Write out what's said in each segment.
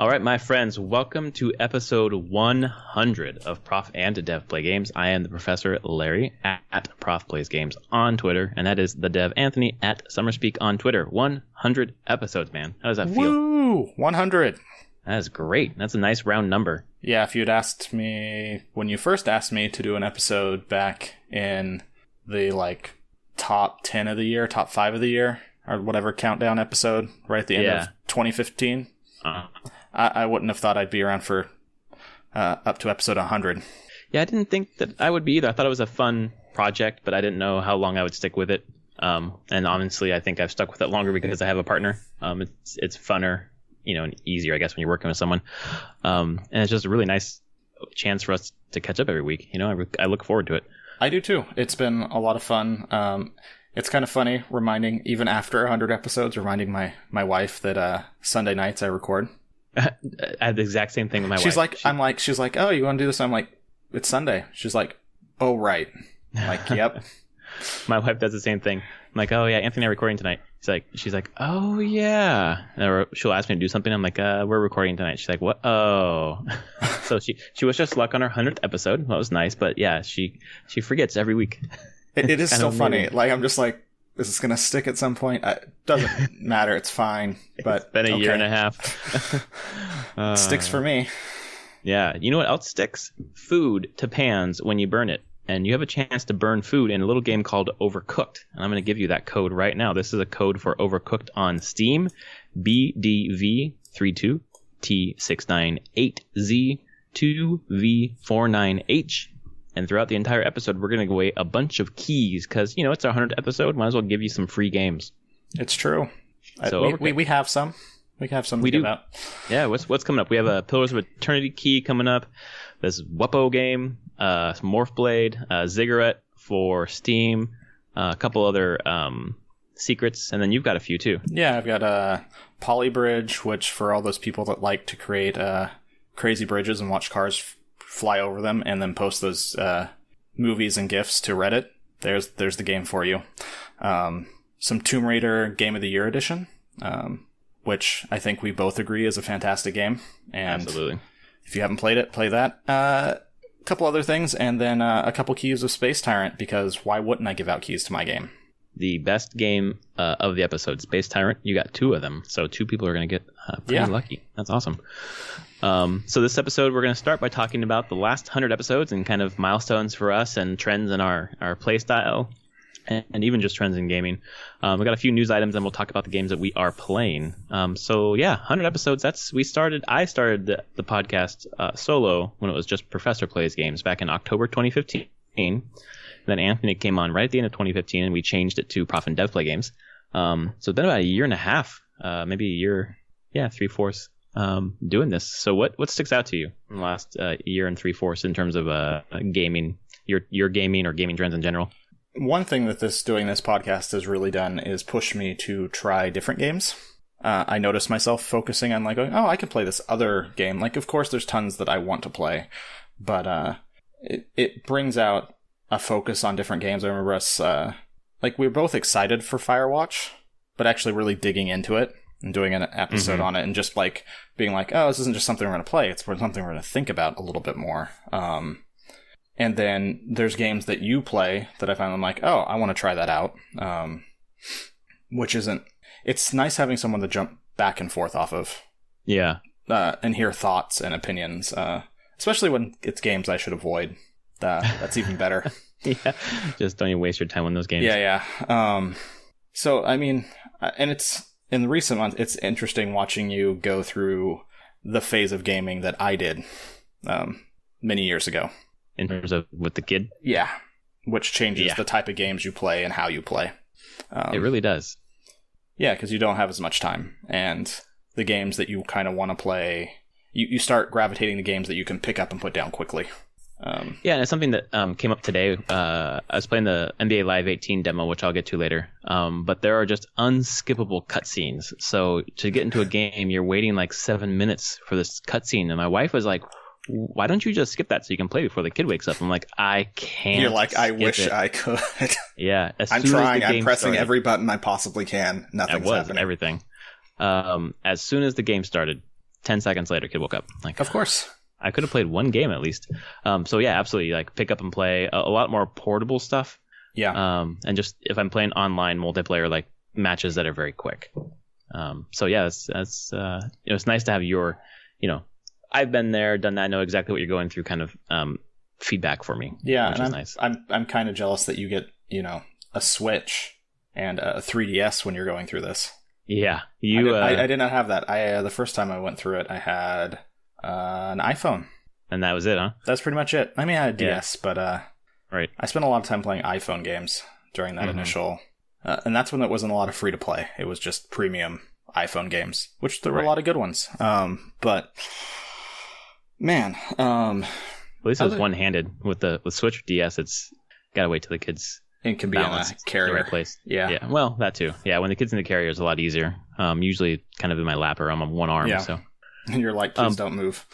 All right, my friends, welcome to episode 100 of Prof and Dev Play Games. I am the Professor Larry at Prof Plays Games on Twitter, and that is the Dev Anthony at Summerspeak on Twitter. 100 episodes, man. How does that feel? Woo! 100. That is great. That's a nice round number. Yeah, if you'd asked me, when you first asked me to do an episode back in the, top 10 of the year, top 5 of the year, or whatever countdown episode, right at the end of 2015, I wouldn't have thought I'd be around for up to episode 100. Yeah, I didn't think that I would be either. I thought it was a fun project, but I didn't know how long I would stick with it. And honestly, I think I've stuck with it longer because I have a partner. It's funner, and easier, I guess, when you're working with someone. And it's just a really nice chance for us to catch up every week. I look forward to it. I do too. It's been a lot of fun. It's kind of funny even after 100 episodes, reminding my wife that Sunday nights I record. I had the exact same thing with my wife. She's like, oh, you want to do this? I'm like, it's Sunday. She's like, oh, right. I'm like, yep. My wife does the same thing. I'm like, oh yeah, Anthony and I are recording tonight. She's like, oh yeah. Or she'll ask me to do something. I'm like, we're recording tonight. She's like, what? Oh. So she wished us luck on her 100th episode. That was nice, but yeah, she forgets every week. It is still funny. I'm just like, is this gonna stick at some point? It doesn't matter. It's fine. But it's been a year and a half. It sticks for me. Yeah. You know what else sticks? Food to pans when you burn it. And you have a chance to burn food in a little game called Overcooked. And I'm going to give you that code right now. This is a code for Overcooked on Steam. BDV323T698Z2V49H. And throughout the entire episode, we're going to give away a bunch of keys because, it's our 100th episode. Might as well give you some free games. It's true. So we have some. We have some to give out. Yeah, what's coming up? We have a Pillars of Eternity key coming up. This Wuppo game, Morph Blade, Ziggurat for Steam, a couple other secrets, and then you've got a few too. Yeah, I've got Polybridge, which for all those people that like to create crazy bridges and watch cars fly over them and then post those movies and GIFs to Reddit, there's the game for you. Some Tomb Raider Game of the Year edition, which I think we both agree is a fantastic game. And absolutely. If you haven't played it, play that. A couple other things, and then a couple keys of Space Tyrant, because why wouldn't I give out keys to my game? The best game of the episode, Space Tyrant. You got 2 of them, so 2 people are going to get pretty lucky. That's awesome. So this episode, we're going to start by talking about the last 100 episodes and kind of milestones for us and trends in our play style. And even just trends in gaming. We got a few news items, and we'll talk about the games that we are playing. 100 episodes. I started the podcast solo when it was just Professor Plays Games back in October 2015. And then Anthony came on right at the end of 2015, and we changed it to Prof and Dev Play Games. So it's been about a year and a half, maybe a year, 3/4 doing this. So what sticks out to you in the last year and 3/4 in terms of gaming, your gaming or gaming trends in general? One thing that doing this podcast has really done is push me to try different games. I notice myself focusing on going, I can play this other game. Of course, there's tons that I want to play, but it brings out a focus on different games. I remember us, we were both excited for Firewatch, but actually really digging into it and doing an episode on it and just being this isn't just something we're going to play. It's something we're going to think about a little bit more. And then there's games that you play that I find I want to try that out. It's nice having someone to jump back and forth off of. Yeah. And hear thoughts and opinions, especially when it's games I should avoid. That's even better. Yeah. Just don't even waste your time on those games. Yeah. So, and it's, in the recent months, it's interesting watching you go through the phase of gaming that I did many years ago. In terms of with the kid? Yeah. Which changes the type of games you play and how you play. It really does. Yeah, because you don't have as much time. And the games that you kind of want to play, you start gravitating to games that you can pick up and put down quickly. And it's something that came up today. I was playing the NBA Live 18 demo, which I'll get to later. But there are just unskippable cutscenes. So to get into a game, you're waiting 7 minutes for this cutscene. And my wife was like, why don't you just skip that so you can play before the kid wakes up? I'm like, I can't. You're like, I wish I could. Yeah. I'm trying. I'm pressing every button I possibly can. Nothing's happening. Everything. As soon as the game started, 10 seconds later, kid woke up. Like, of course. I could have played one game at least. So yeah, absolutely. Like pick up and play a lot more portable stuff. Yeah. And just if I'm playing online multiplayer, like matches that are very quick. So yeah, that's it's nice to have your, I've been there, done that, I know exactly what you're going through kind of feedback for me. Yeah, which and is nice. I'm kind of jealous that you get, a Switch and a 3DS when you're going through this. Yeah, I did not have that. The first time I went through it, I had an iPhone, and that was it, huh? That's pretty much it. I mean, I had a DS, but right. I spent a lot of time playing iPhone games during that initial, and that's when it wasn't a lot of free to play. It was just premium iPhone games, which there were a lot of good ones. But man, at least it was one-handed with Switch or DS. It's gotta wait till the kids. It can be in a carrier. The right place. Yeah. Well, that too. Yeah, when the kid's in the carrier, it's a lot easier. Usually kind of in my lap or on one arm. Yeah. So. And you're like, please don't move.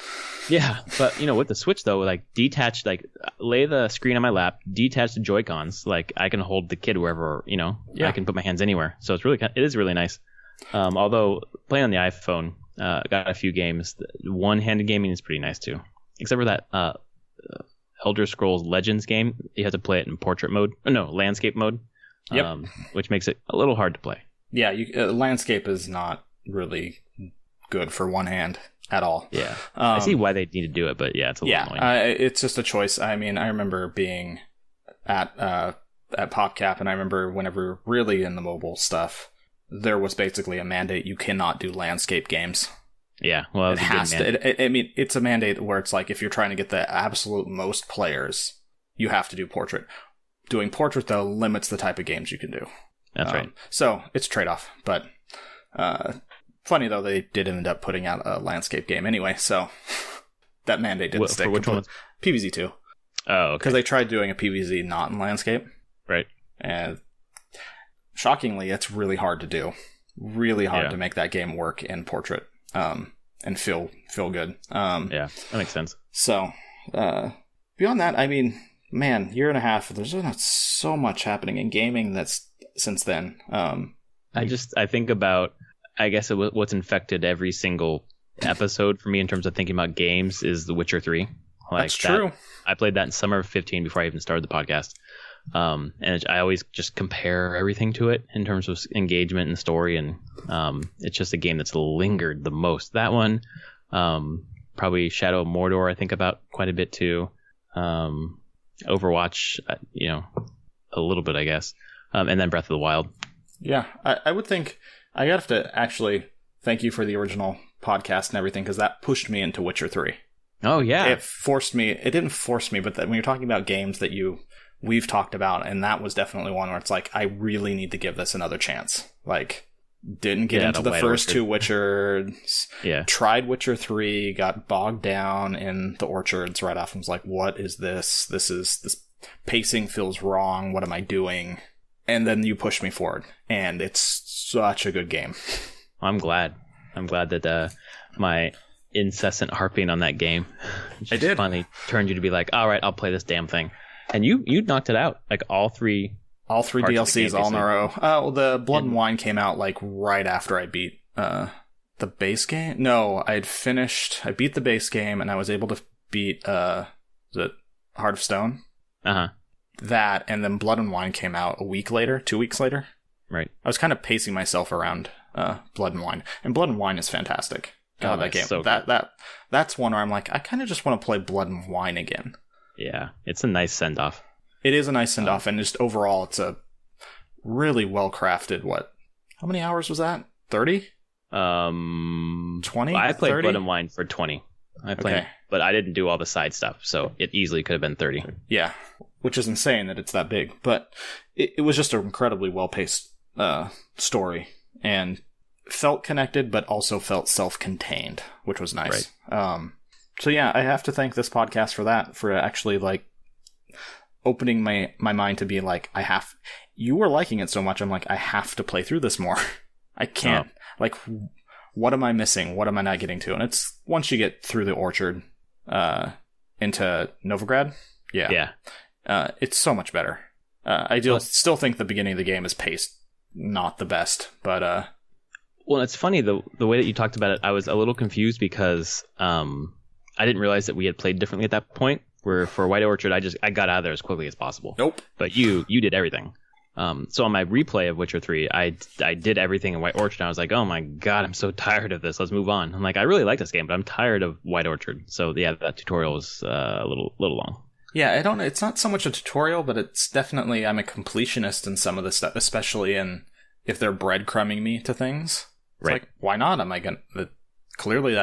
Yeah, but with the Switch though, like detached, like lay the screen on my lap, detach the Joy-Cons, like I can hold the kid wherever, I can put my hands anywhere. So it is really nice. Although playing on the iPhone, got a few games. One-handed gaming is pretty nice too, except for that Elder Scrolls Legends game. You have to play it in portrait mode. No, landscape mode. Yep. Which makes it a little hard to play. Yeah, landscape is not really good for one hand at all. Yeah. I see why they need to do it, but yeah, it's a little annoying. It's just a choice. I mean, I remember being at PopCap, and I remember whenever really in the mobile stuff, there was basically a mandate you cannot do landscape games. Yeah, well, it has to. I mean, it's a mandate where it's like if you're trying to get the absolute most players, you have to do portrait. Doing portrait though limits the type of games you can do. That's right. So it's a trade-off, but funny though, they did end up putting out a landscape game anyway, so that mandate didn't stick. For which one? PvZ 2. Oh, okay. Because they tried doing a PvZ not in landscape. Right. And shockingly, it's really hard to do. Really hard to make that game work in portrait. And feel good. Yeah, that makes sense. So, beyond that, I mean, man, year and a half, there's not so much happening in gaming that's since then. I think about, I guess what's infected every single episode for me in terms of thinking about games is The Witcher 3. That's true. I played that in summer of 2015 before I even started the podcast. And I always just compare everything to it in terms of engagement and story, and it's just a game that's lingered the most. That one, probably Shadow of Mordor, I think about quite a bit too. Overwatch, a little bit, I guess, and then Breath of the Wild. Yeah, I would think I have to actually thank you for the original podcast and everything, because that pushed me into Witcher 3. Oh yeah, it didn't force me, but when you're talking about games that we've talked about, and that was definitely one where it's like, I really need to give this another chance. Like, didn't get into the first two Witchers. Yeah. Tried Witcher 3, got bogged down in the Orchards right off, and was like, what is this? This pacing feels wrong. What am I doing? And then you pushed me forward, and it's such a good game. I'm glad that my incessant harping on that game finally turned you to be like, all right, I'll play this damn thing. And you knocked it out, like all three DLCs all in a row. Well, the Blood and Wine came out like right after I beat the base game. No, I beat the base game, and I was able to beat was it Heart of Stone? That, and then Blood and Wine came out 2 weeks later. Right. I was kind of pacing myself around Blood and Wine, and Blood and Wine is fantastic. God, that game. So that's one where I'm like, I kind of just want to play Blood and Wine again. Yeah, it's a nice send-off. It is a nice send-off, and just overall, it's a really well-crafted, how many hours was that? 30? 20? I played 30? Blood and Wine for 20. But I didn't do all the side stuff, so it easily could have been 30. Yeah, which is insane that it's that big. But it was just an incredibly well-paced story, and felt connected, but also felt self-contained, which was nice. Right. So yeah, I have to thank this podcast for that, for actually opening my mind to be like, you were liking it so much, I'm like, I have to play through this more. I can't. What am I missing? What am I not getting to? And it's once you get through the Orchard into Novigrad, it's so much better. I still think the beginning of the game is paced not the best, but Well, it's funny the way that you talked about it. I was a little confused because I didn't realize that we had played differently at that point. Where for White Orchard, I got out of there as quickly as possible. Nope. But you did everything. So on my replay of Witcher 3, I did everything in White Orchard. I was like, oh my god, I'm so tired of this. Let's move on. I'm like, I really like this game, but I'm tired of White Orchard. So yeah, that tutorial was a little long. Yeah, it's not so much a tutorial, but it's definitely, I'm a completionist in some of this stuff, especially if they're breadcrumbing me to things. It's like, why not? Clearly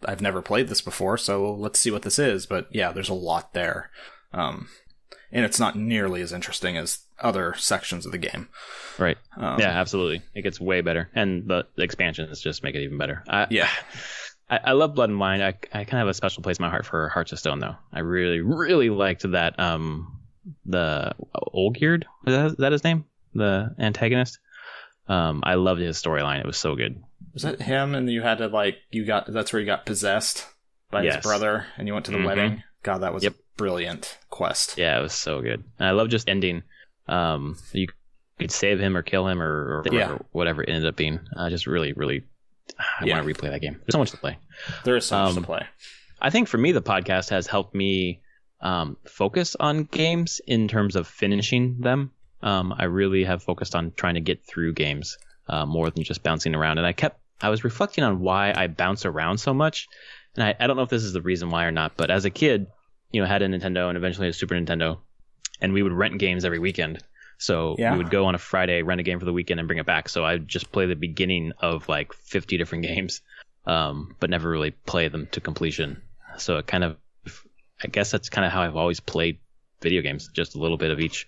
I've never played this before, so let's see what this is. But yeah, there's a lot there. And it's not nearly as interesting as other sections of the game. Right. Yeah, absolutely. It gets way better. And the expansions just make it even better. I love Blood and Wine. I kind of have a special place in my heart for Hearts of Stone, though. I really, really liked that, the Olgierd, is that his name? The antagonist? I loved his storyline. It was so good. Was that him? And you had to that's where you got possessed by his brother, and you went to the wedding. God, that was a brilliant quest. Yeah, it was so good. And I love just ending. You could save him or kill him or whatever it ended up being. Just really, really, I want to replay that game. There's so much to play. There is so much to play. I think for me, the podcast has helped me focus on games in terms of finishing them. I really have focused on trying to get through games more than just bouncing around. And I was reflecting on why I bounce around so much. And I don't know if this is the reason why or not, but as a kid, had a Nintendo and eventually a Super Nintendo, and we would rent games every weekend. So we would go on a Friday, rent a game for the weekend, and bring it back. So I'd just play the beginning of like 50 different games, but never really play them to completion. So it kind of, I guess that's kind of how I've always played video games, just a little bit of each.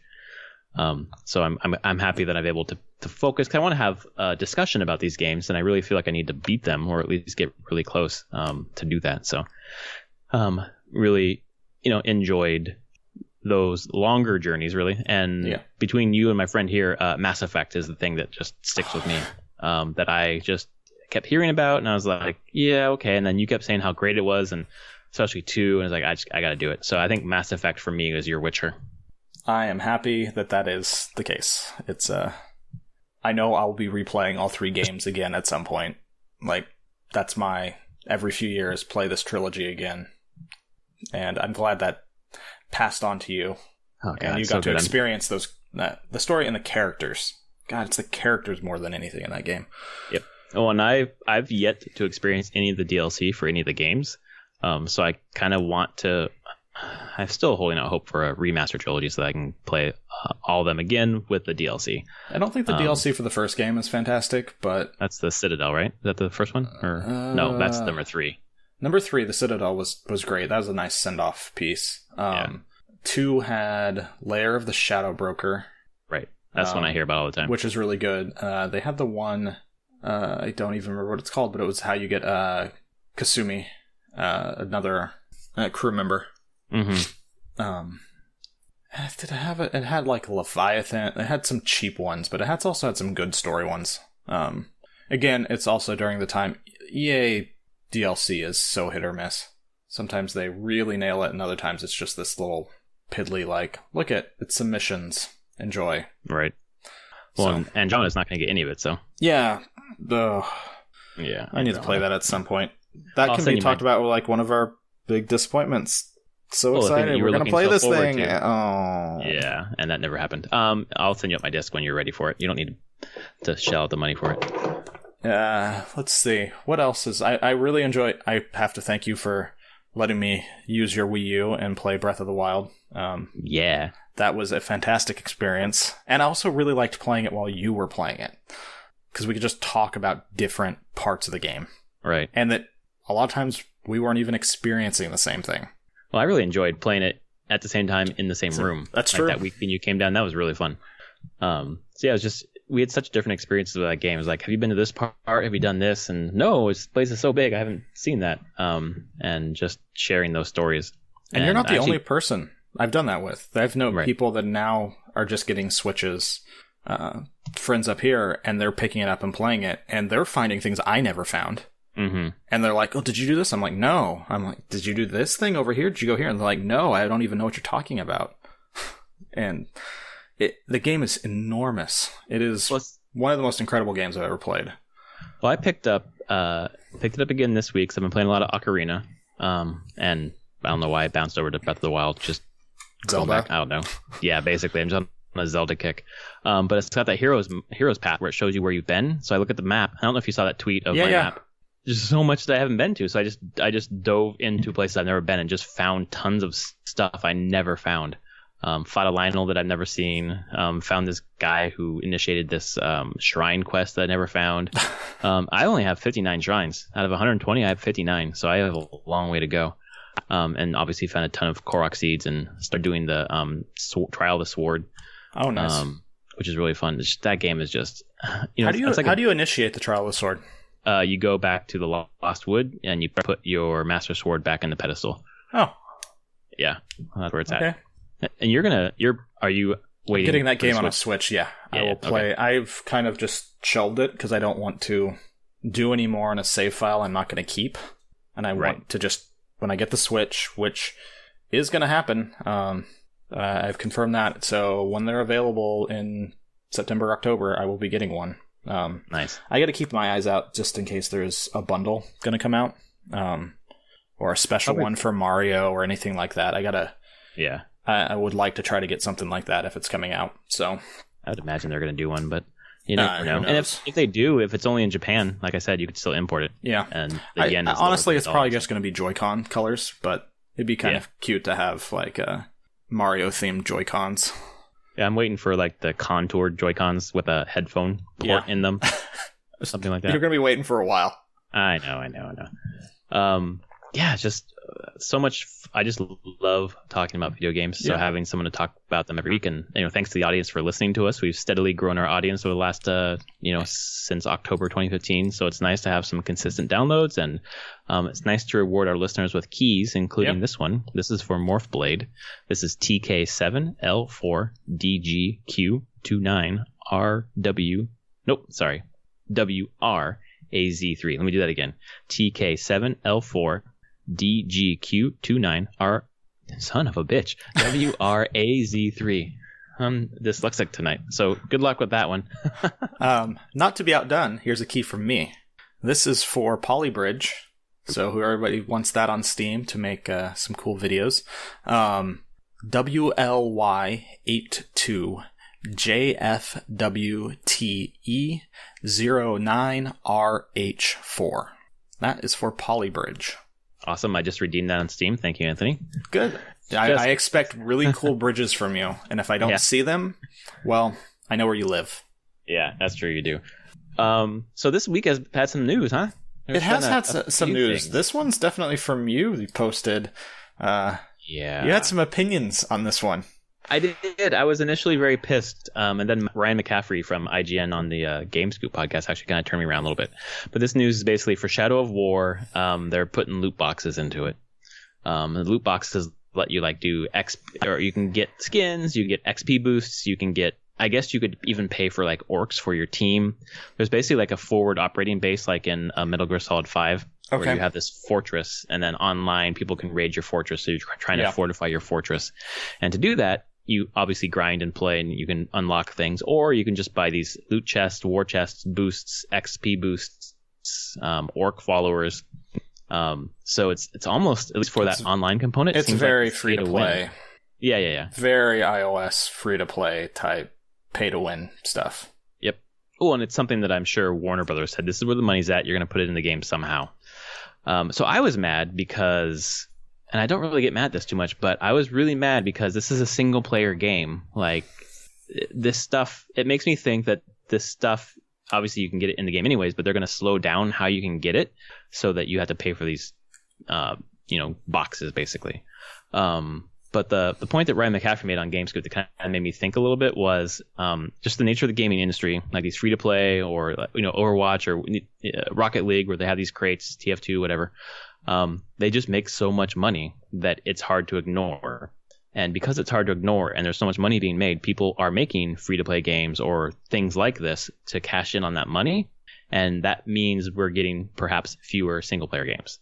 So I'm happy that I'm able to focus, because I want to have a discussion about these games, and I really feel like I need to beat them or at least get really close to do that. So really, enjoyed those longer journeys, really. And between you and my friend here, Mass Effect is the thing that just sticks with me, that I just kept hearing about, and I was like, yeah, okay. And then you kept saying how great it was, and especially 2, and I was like, I got to do it. So I think Mass Effect for me is your Witcher. I am happy that is the case. It's I know I'll be replaying all 3 games again at some point. Like, that's my every few years play this trilogy again. And I'm glad that passed on to you. Oh, God, and you got to experience the story and the characters. God, it's the characters more than anything in that game. Yep. Oh, and I've yet to experience any of the DLC for any of the games. So I kind of want to. I'm still holding out hope for a remaster trilogy so that I can play all of them again with the DLC. I don't think the DLC for the first game is fantastic, but that's the Citadel, right? Is that the first one? Or no, that's number 3. Number 3, the Citadel was great. That was a nice send-off piece. 2 had Lair of the Shadow Broker. Right. That's one I hear about all the time. Which is really good. They had the one, I don't even remember what it's called, but it was how you get Kasumi, another crew member. Mm-hmm. Did I have it? It had like Leviathan. It had some cheap ones, but it also had some good story ones. Again, it's also during the time EA DLC is so hit or miss. Sometimes they really nail it, and other times it's just this little piddly, like, look at it's some missions. Enjoy. Right. Well, and John is not going to get any of it, so. Yeah. Yeah. I need to play that at some point. That can be talked about with like one of our big disappointments. So excited. We're going to play this thing. Oh. Yeah, and that never happened. I'll send you up my disc when you're ready for it. You don't need to shell out the money for it. Let's see. What else is... I really enjoy... I have to thank you for letting me use your Wii U and play Breath of the Wild. Yeah. That was a fantastic experience. And I also really liked playing it while you were playing it. Because we could just talk about different parts of the game. Right. And that a lot of times we weren't even experiencing the same thing. Well, I really enjoyed playing it at the same time in the same room. That's true. That week when you came down, that was really fun. So yeah, it was just, we had such different experiences with that game. It was like, have you been to this part? Have you done this? And no, this place is so big, I haven't seen that. And just sharing those stories. And you're not the only person I've done that with. I've known people that now are just getting Switches, friends up here, and they're picking it up and playing it, and they're finding things I never found. Mm-hmm. And they're like, oh, did you do this? I'm like, no. I'm like, did you do this thing over here? Did you go here? And they're like, no, I don't even know what you're talking about. And the game is enormous. It is one of the most incredible games I've ever played. Well, I picked it up again this week. So I've been playing a lot of Ocarina, and I don't know why I bounced over to Breath of the Wild. Just Zelda. Back. I don't know. Yeah, basically, I'm just on a Zelda kick. But it's got that hero's path where it shows you where you've been. So I look at the map. I don't know if you saw that tweet of my map. There's so much that I haven't been to. So I just dove into places I've never been and just found tons of stuff I never found. Fought a Lionel that I've never seen. Found this guy who initiated this shrine quest that I never found. I only have 59 shrines. Out of 120, I have 59. So I have a long way to go. And obviously found a ton of Korok seeds and started doing the Trial of the Sword. Oh, nice. Which is really fun. That game is just... how do you initiate the Trial of the Sword? You go back to the Lost Wood and you put your Master Sword back in the pedestal. Oh. Yeah, that's where it's at. And are you waiting? Getting that game on a Switch, yeah. I will play. Okay. I've kind of just shelved it because I don't want to do any more on a save file I'm not going to keep. And I want to just, when I get the Switch, which is going to happen, I've confirmed that. So when they're available in September, October, I will be getting one. Nice. I got to keep my eyes out just in case there's a bundle going to come out, or a special one for Mario or anything like that. I would like to try to get something like that if it's coming out. So I would imagine they're going to do one, but you never know. And if they do, if it's only in Japan, like I said, you could still import it. Yeah. And the yen is honestly, it's probably just going to be Joy-Con colors, but it'd be kind of cute to have like Mario themed Joy-Cons. Yeah, I'm waiting for like the contoured Joy-Cons with a headphone port in them. Something like that. You're going to be waiting for a while. I know. Just so much. I just love talking about video games. So having someone to talk about them every week, and thanks to the audience for listening to us. We've steadily grown our audience over the last since October 2015. So it's nice to have some consistent downloads, and it's nice to reward our listeners with keys, including this one. This is for Morph Blade. This is TK7L4DGQ29RW. Nope, sorry, WRAZ3. Let me do that again. TK7L4DGQ29R. Son of a bitch. WRAZ3. I'm dyslexic tonight, so good luck with that one. Not to be outdone, here's a key from me. This is for Polybridge, so who everybody wants that on Steam to make some cool videos. WLY82JFWTE09RH4. That is for Polybridge. Awesome. I just redeemed that on Steam. Thank you, Anthony. Good. I expect really cool bridges from you. And if I don't see them, well, I know where you live. Yeah, that's true. You do. So this week has had some news, huh? It has had some news. Things. This one's definitely from you. You posted. You had some opinions on this one. I did. I was initially very pissed, and then Ryan McCaffrey from IGN on the Game Scoop podcast actually kind of turned me around a little bit. But this news is basically for Shadow of War. They're putting loot boxes into it. The loot boxes let you do XP, or you can get skins, you can get XP boosts, you can get. I guess you could even pay for orcs for your team. There's basically a forward operating base like in Metal Gear Solid 5. Okay. Where you have this fortress, and then online people can raid your fortress, so you're trying to fortify your fortress. And to do that, you obviously grind and play, and you can unlock things, or you can just buy these loot chests, war chests, boosts, XP boosts, orc followers. So it's almost, at least for that online component, it's very free to play. Yeah. Very iOS free to play type pay to win stuff. Yep. Oh, and it's something that I'm sure Warner Brothers said, this is where the money's at. You're going to put it in the game somehow. So I was mad because, and I don't really get mad at this too much, but I was really mad because this is a single player game. This stuff, it makes me think that this stuff, obviously you can get it in the game anyways, but they're going to slow down how you can get it so that you have to pay for these, boxes basically. But the point that Ryan McCaffrey made on GameScoop that kind of made me think a little bit was just the nature of the gaming industry, like these free to play or Overwatch or Rocket League, where they have these crates, TF2, whatever. They just make so much money that it's hard to ignore. And because it's hard to ignore and there's so much money being made, people are making free to play games or things like this to cash in on that money. And that means we're getting perhaps fewer single player games.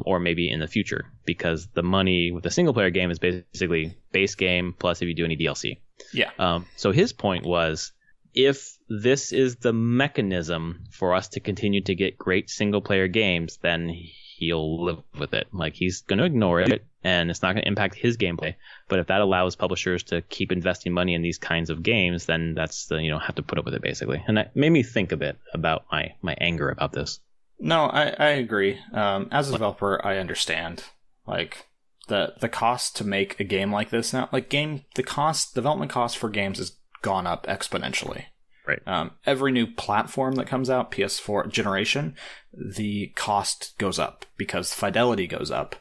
Or maybe in the future, because the money with a single player game is basically base game plus if you do any DLC. Yeah. So his point was if this is the mechanism for us to continue to get great single player games, then he'll live with it. Like, he's going to ignore it, and it's not going to impact his gameplay. But if that allows publishers to keep investing money in these kinds of games, then that's have to put up with it, basically. And that made me think a bit about my anger about this. No, I agree. As a developer, I understand. Like, the cost to make a game like this now, like development cost for games has gone up exponentially. Right. Every new platform that comes out, PS4 generation, the cost goes up because fidelity goes up.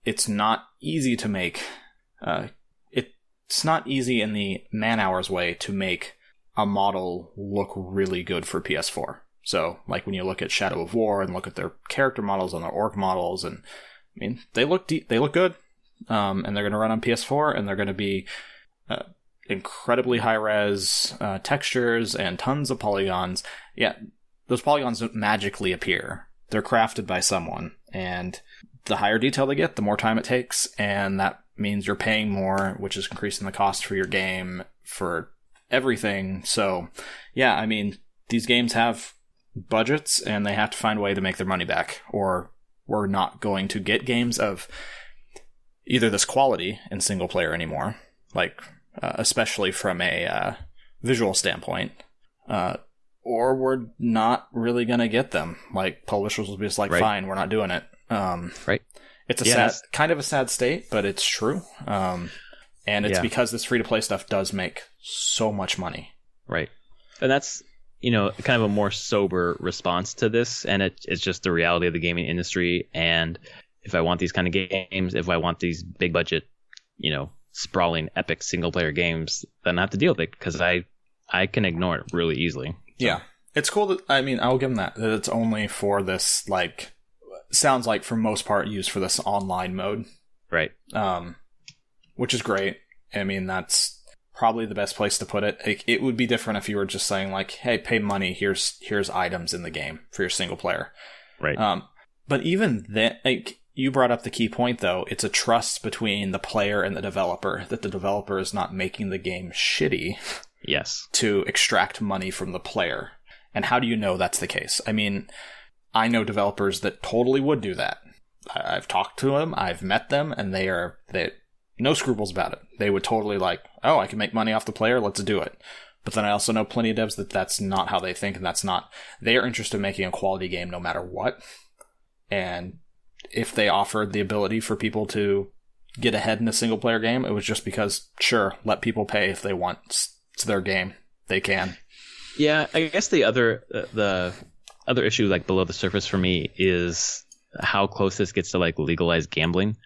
It's not easy to make. It's not easy in the man-hours way to make a model look really good for PS4. So, like, when you look at Shadow of War and look at their character models and their orc models, and I mean, they look good, and they're going to run on PS4, and they're going to be incredibly high-res textures and tons of polygons. Yeah, those polygons don't magically appear. They're crafted by someone, and the higher detail they get, the more time it takes, and that means you're paying more, which is increasing the cost for your game, for everything. So, yeah, I mean, these games have budgets, and they have to find a way to make their money back, or we're not going to get games of either this quality in single player anymore, like especially from a visual standpoint, or we're not really going to get them. Like, publishers will be just like, right, fine, we're not doing it. Right. It's a kind of a sad state, but it's true. And it's because this free-to-play stuff does make so much money. Right. And that's, kind of a more sober response to this, and it's just the reality of the gaming industry. And if I want these kind of games, if I want these big budget, sprawling epic single player games, then I have to deal with it, because I can ignore it really easily. So. Yeah, it's cool that, I mean, I'll give them that it's only for this, like, sounds like for most part used for this online mode, right? Which is great. I mean, that's probably the best place to put it. It would be different if you were just saying, like, hey, pay money, here's items in the game for your single player, right? But even then, like, you brought up the key point, though. It's a trust between the player and the developer, that the developer is not making the game shitty, yes, to extract money from the player. And how do you know that's the case? I mean, I know developers that totally would do that. I've talked to them, I've met them, and they no scruples about it. They would totally like, oh, I can make money off the player, let's do it. But then I also know plenty of devs that's not how they think, and they are interested in making a quality game no matter what. And if they offered the ability for people to get ahead in a single player game, it was just because, sure, let people pay if they want. It's their game. They can. Yeah, I guess the other issue, like, below the surface for me is how close this gets to, like, legalized gambling.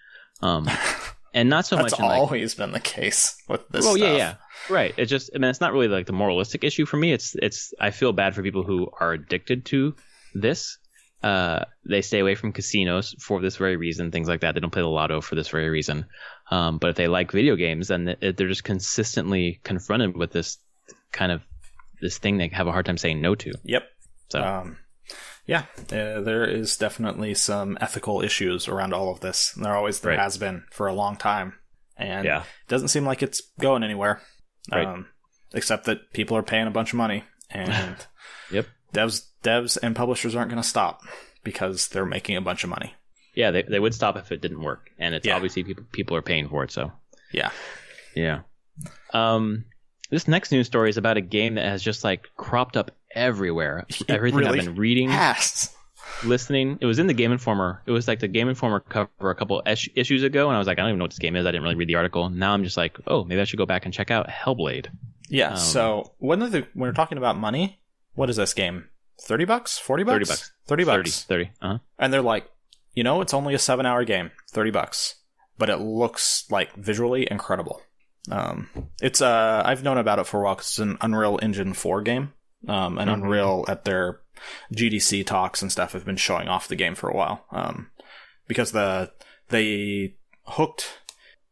And not so much. That's always been the case with this stuff. Yeah. Right. It's just, I mean, it's not really like the moralistic issue for me. It's I feel bad for people who are addicted to this. They stay away from casinos for this very reason, things like that. They don't play the lotto for this very reason. But if they like video games, then they're just consistently confronted with this kind of this thing they have a hard time saying no to. Yep. So, there is definitely some ethical issues around all of this. There has been for a long time. And it doesn't seem like it's going anywhere. Right. Except that people are paying a bunch of money. And yep. Devs and publishers aren't going to stop because they're making a bunch of money. Yeah, they would stop if it didn't work. And it's obviously people are paying for it. So yeah. This next news story is about a game that has just, like, cropped up everywhere. Everything really I've been reading, listening. It was in the Game Informer. It was like the Game Informer cover a couple issues ago, and I was like, I don't even know what this game is. I didn't really read the article. Now I'm just like, oh, maybe I should go back and check out Hellblade. Yeah. So when we're talking about money, what is this game? $30? $40? $30. $30. 30. Uh-huh. And they're like, it's only a 7-hour game. $30. But it looks, like, visually incredible. It's I've known about it for a while because it's an Unreal Engine 4 game. And Unreal at their GDC talks and stuff have been showing off the game for a while. Because they hooked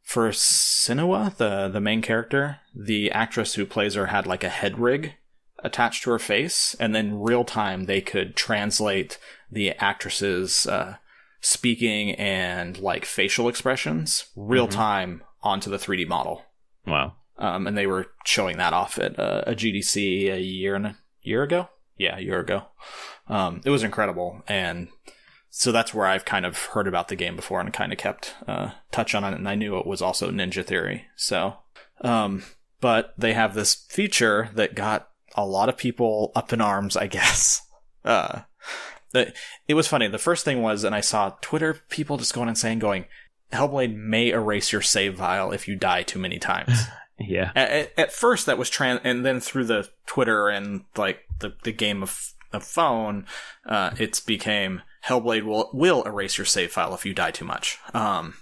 for Senua, the main character, the actress who plays her had, like, a head rig attached to her face, and then real time they could translate the actress's speaking and, like, facial expressions real time onto the 3D model. Wow. And they were showing that off at a GDC a year ago. Yeah, a year ago. It was incredible, and so that's where I've kind of heard about the game before and kind of kept touch on it, and I knew it was also Ninja Theory. So, but they have this feature that got a lot of people up in arms, I guess. It was funny. The first thing was, and I saw Twitter people just going insane, going, Hellblade may erase your save file if you die too many times. Yeah. At first, that was and then through the Twitter and like the game of phone, it's became Hellblade will erase your save file if you die too much. And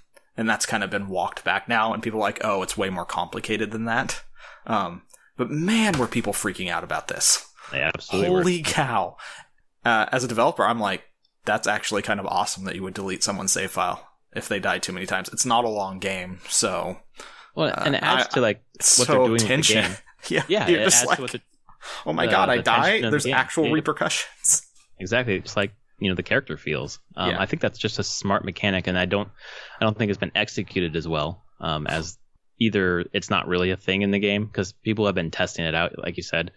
that's kind of been walked back now, and people are like, oh, it's way more complicated than that. But man, were people freaking out about this. Yeah, absolutely. Holy cow. As a developer, I'm like, that's actually kind of awesome that you would delete someone's save file if they die too many times. It's not a long game, so... Well, and it adds to like what so they're doing tension. with the game. Yeah, it just adds like, to what oh my god, I die. There's the actual repercussions. Exactly, it's like the character feels. I think that's just a smart mechanic, and I don't think it's been executed as well as either. It's not really a thing in the game because people have been testing it out, like you said,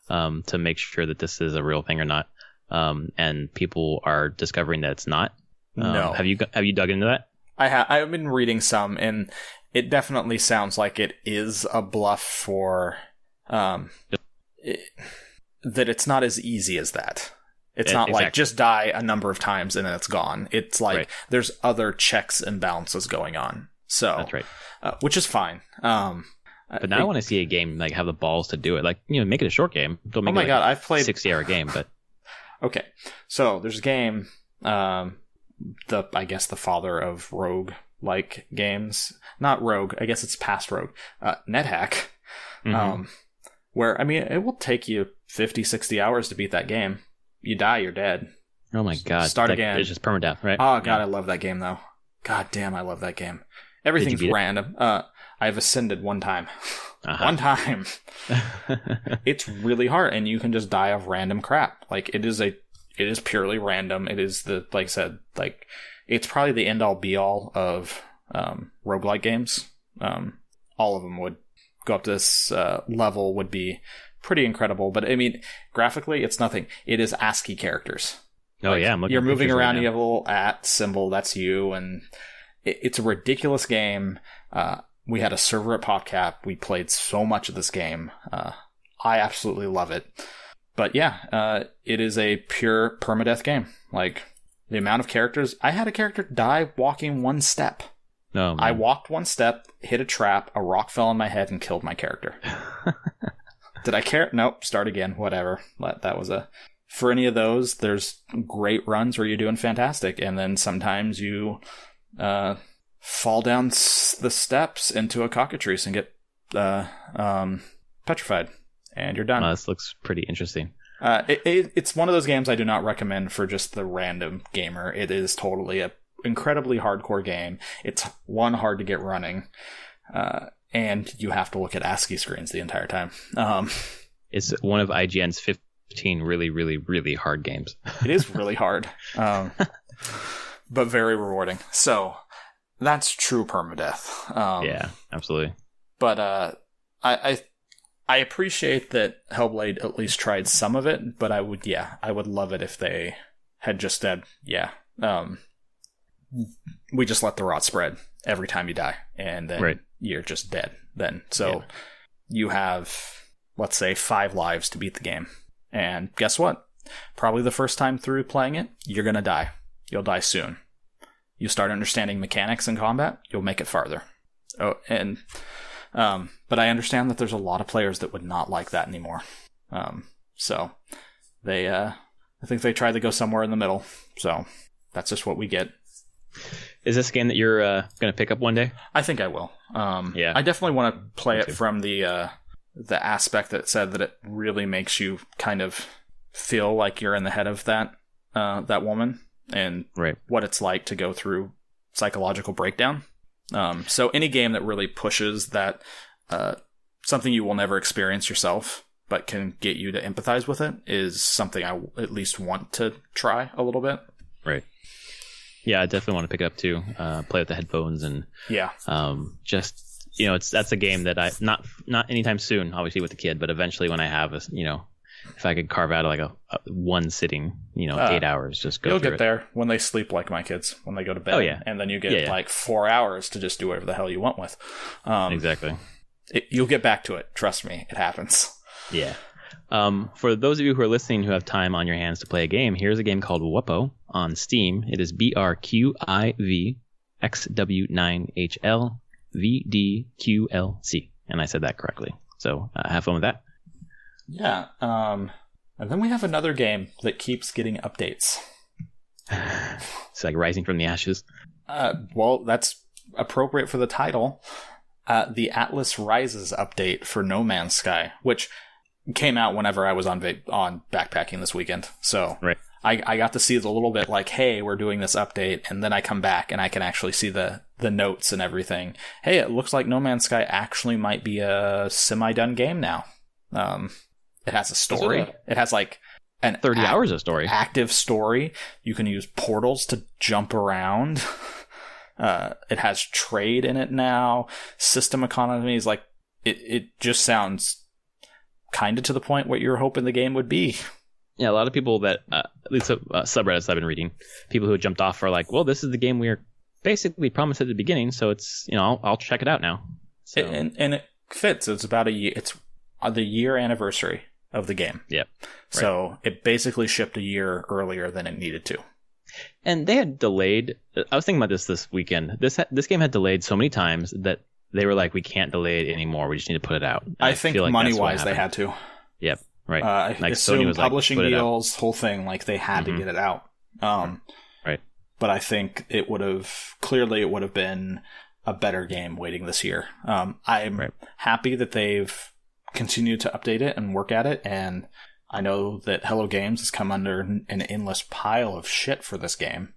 to make sure that this is a real thing or not, and people are discovering that it's not. No, have you dug into that? I've been reading some, and it definitely sounds like it is a bluff for that it's not as easy as that. It's not like just die a number of times and then it's gone. It's like there's other checks and balances going on. So that's right, which is fine. But now I want to see a game like have the balls to do it. Like make it a short game. Don't make God, I've played 60-hour game. But okay, so there's a game. I guess the father of rogue-like games. Not Rogue, I guess it's past Rogue. NetHack. Where, I mean, it will take you 50, 60 hours to beat that game. You die, you're dead. Oh my god. Start again. It's just permadeath, right? Oh god, I love that game, though. God damn, I love that game. Everything's random. I've ascended one time. One time. It's really hard, and you can just die of random crap. Like, it is purely random. It is like I said, like, it's probably the end all be all of roguelike games. All of them would go up to this level, would be pretty incredible. But I mean, graphically, it's nothing. It is ASCII characters. Oh, like, yeah. I'm looking you're moving around, you have a little @ symbol, that's you. And it's a ridiculous game. We had a server at PopCap. We played so much of this game. I absolutely love it. But yeah, it is a pure permadeath game. Like, the amount of characters... I had a character die walking one step. Oh, man. I walked one step, hit a trap, a rock fell on my head, and killed my character. Did I care? Nope, start again, whatever. That was a... For any of those, there's great runs where you're doing fantastic, and then sometimes you fall down the steps into a cockatrice and get petrified. And you're done. This looks pretty interesting. It's one of those games I do not recommend for just the random gamer. It is totally a incredibly hardcore game. It's hard to get running, and you have to look at ASCII screens the entire time. It's one of IGN's 15 really, really, really hard games. It is really hard, but very rewarding. So that's true permadeath. Yeah, absolutely. But I appreciate that Hellblade at least tried some of it, but I would love it if they had just said, we just let the rot spread every time you die, and then you're just dead then. So you have, let's say, 5 lives to beat the game. And guess what? Probably the first time through playing it, you're going to die. You'll die soon. You start understanding mechanics in combat, you'll make it farther. Oh, and... but I understand that there's a lot of players that would not like that anymore. So they, I think they tried to go somewhere in the middle. So that's just what we get. Is this a game that you're going to pick up one day? I think I will. I definitely want to play it from the aspect that said that it really makes you kind of feel like you're in the head of that woman and what it's like to go through psychological breakdown. So any game that really pushes that, something you will never experience yourself, but can get you to empathize with it, is something I at least want to try a little bit. Right. Yeah, I definitely want to pick it up too. Play with the headphones and just that's a game that I not anytime soon, obviously with the kid, but eventually when I have if I could carve out like a one sitting, 8 hours, just go. You'll through get there when they sleep like my kids, when they go to bed. Oh, yeah. And then you get like 4 hours to just do whatever the hell you want with. Exactly. You'll get back to it. Trust me, it happens. Yeah. For those of you who are listening who have time on your hands to play a game, here's a game called Wuppo on Steam. It is BRQIVXW9HLVDQLC, and I said that correctly. So have fun with that. Yeah. And then we have another game that keeps getting updates. It's like Rising from the Ashes. Well, that's appropriate for the title. The Atlas Rises update for No Man's Sky, which came out whenever I was on backpacking this weekend. So right. I got to see the little bit like, hey, we're doing this update, and then I come back and I can actually see the notes and everything. Hey, it looks like No Man's Sky actually might be a semi-done game now. It has a story. It has like 30 hours of story. Active story. You can use portals to jump around. It has trade in it now. System economies. Like it just sounds kind of to the point what you were hoping the game would be. Yeah, a lot of people that, at least subreddits I've been reading, people who jumped off are like, well, this is the game we were basically promised at the beginning, so it's, I'll check it out now. So. And it fits. It's about a year. It's the year anniversary of the game. Yep. Right. So it basically shipped a year earlier than it needed to. And they had delayed. I was thinking about this weekend. This game had delayed so many times that they were like, we can't delay it anymore. We just need to put it out. And I think like money-wise, they had to. Yep. Right. I like assume Sony was publishing like, deals, whole thing, like they had to get it out. Right. But I think it would have been a better game waiting this year. I'm happy that they've continued to update it and work at it, and I know that Hello Games has come under an endless pile of shit for this game.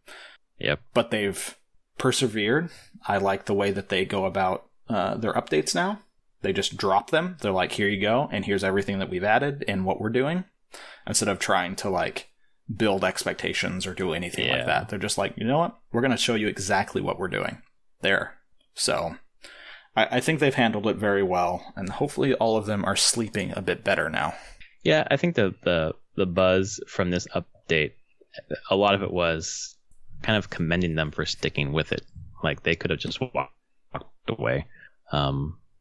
Yep. But they've persevered. I like the way that they go about their updates now. They just drop them. They're like, here you go, and here's everything that we've added and what we're doing, instead of trying to like build expectations or do anything like that. They're just like, you know what? We're going to show you exactly what we're doing there. So I think they've handled it very well, and hopefully all of them are sleeping a bit better now. Yeah, I think the buzz from this update, a lot of it was kind of commending them for sticking with it. Like they could have just walked away.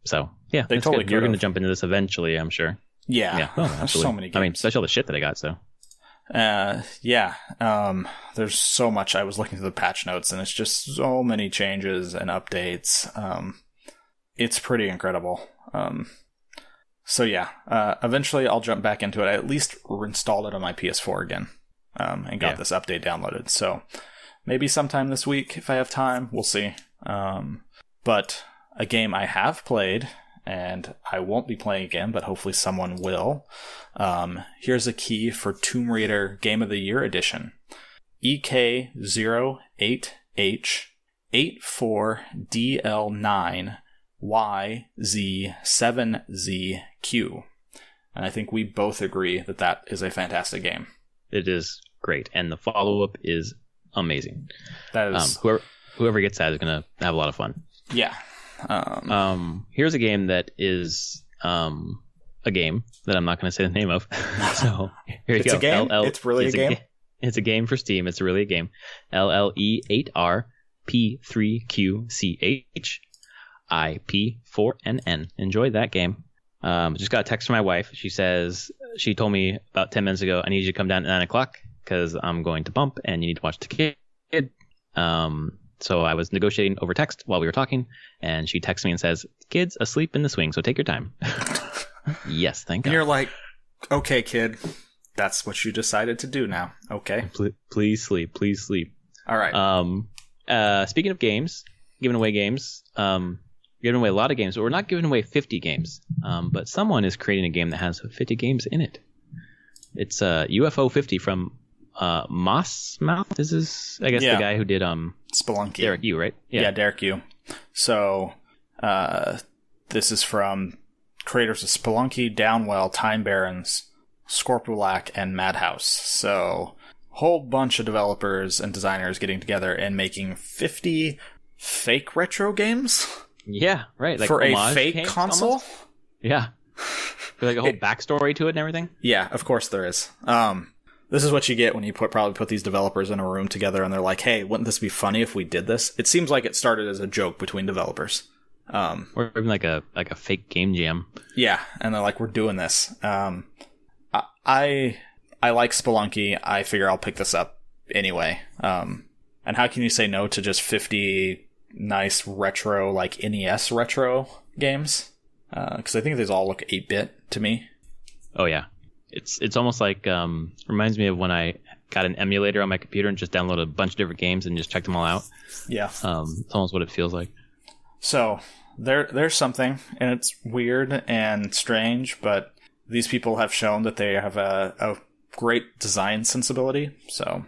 So yeah, they totally. You're going to jump into this eventually, I'm sure. Yeah. Oh, there's so many games. I mean, especially all the shit that I got. So. There's so much. I was looking through the patch notes, and it's just so many changes and updates. It's pretty incredible. So yeah, eventually I'll jump back into it. I at least installed it on my PS4 again, and got this update downloaded. So maybe sometime this week, if I have time, we'll see. But a game I have played, and I won't be playing again, but hopefully someone will. Here's a key for Tomb Raider Game of the Year Edition. EK08H84DL9YZ7ZQ. And I think we both agree that that is a fantastic game. It is great, and the follow-up is amazing. That is whoever gets that is going to have a lot of fun. Yeah. Here's a game that is a game that I'm not going to say the name of. So here you go. It's a game. It's really a game. It's a game for Steam. It's really a game. LLE8RP3QCHIP4NN. Enjoy that game. Just got a text from my wife. She told me about 10 minutes ago, I need you to come down at 9:00 because I'm going to bump and you need to watch the kid. So I was negotiating over text while we were talking, and she texts me and says, "Kid's asleep in the swing, so take your time." Yes, thank God. And you're like, okay, kid, that's what you decided to do now. Okay. Please sleep. Please sleep. All right. Speaking of games, giving away games, giving away a lot of games, but we're not giving away 50 games. But someone is creating a game that has 50 games in it. It's UFO 50 from Mossmouth. This is, I guess, the guy who did Spelunky. Derek Yu, right? Yeah, Derek Yu. So this is from creators of Spelunky, Downwell, Time Barons, Scorpulac, and Madhouse. So whole bunch of developers and designers getting together and making 50 fake retro games. Yeah, right. Like for a homage fake games, console? almost? Yeah. There's like a whole backstory to it and everything. Yeah, of course there is. This is what you get when you probably put these developers in a room together and they're like, hey, wouldn't this be funny if we did this? It seems like it started as a joke between developers. Or even like a fake game jam. Yeah, and they're like, we're doing this. I like Spelunky. I figure I'll pick this up anyway. And how can you say no to just 50 nice retro, like NES retro games? Because I think these all look 8-bit to me. Oh yeah, it's almost like reminds me of when I got an emulator on my computer and just downloaded a bunch of different games and just checked them all out. Yeah, it's almost what it feels like. So there's something, and it's weird and strange, but these people have shown that they have a great design sensibility. So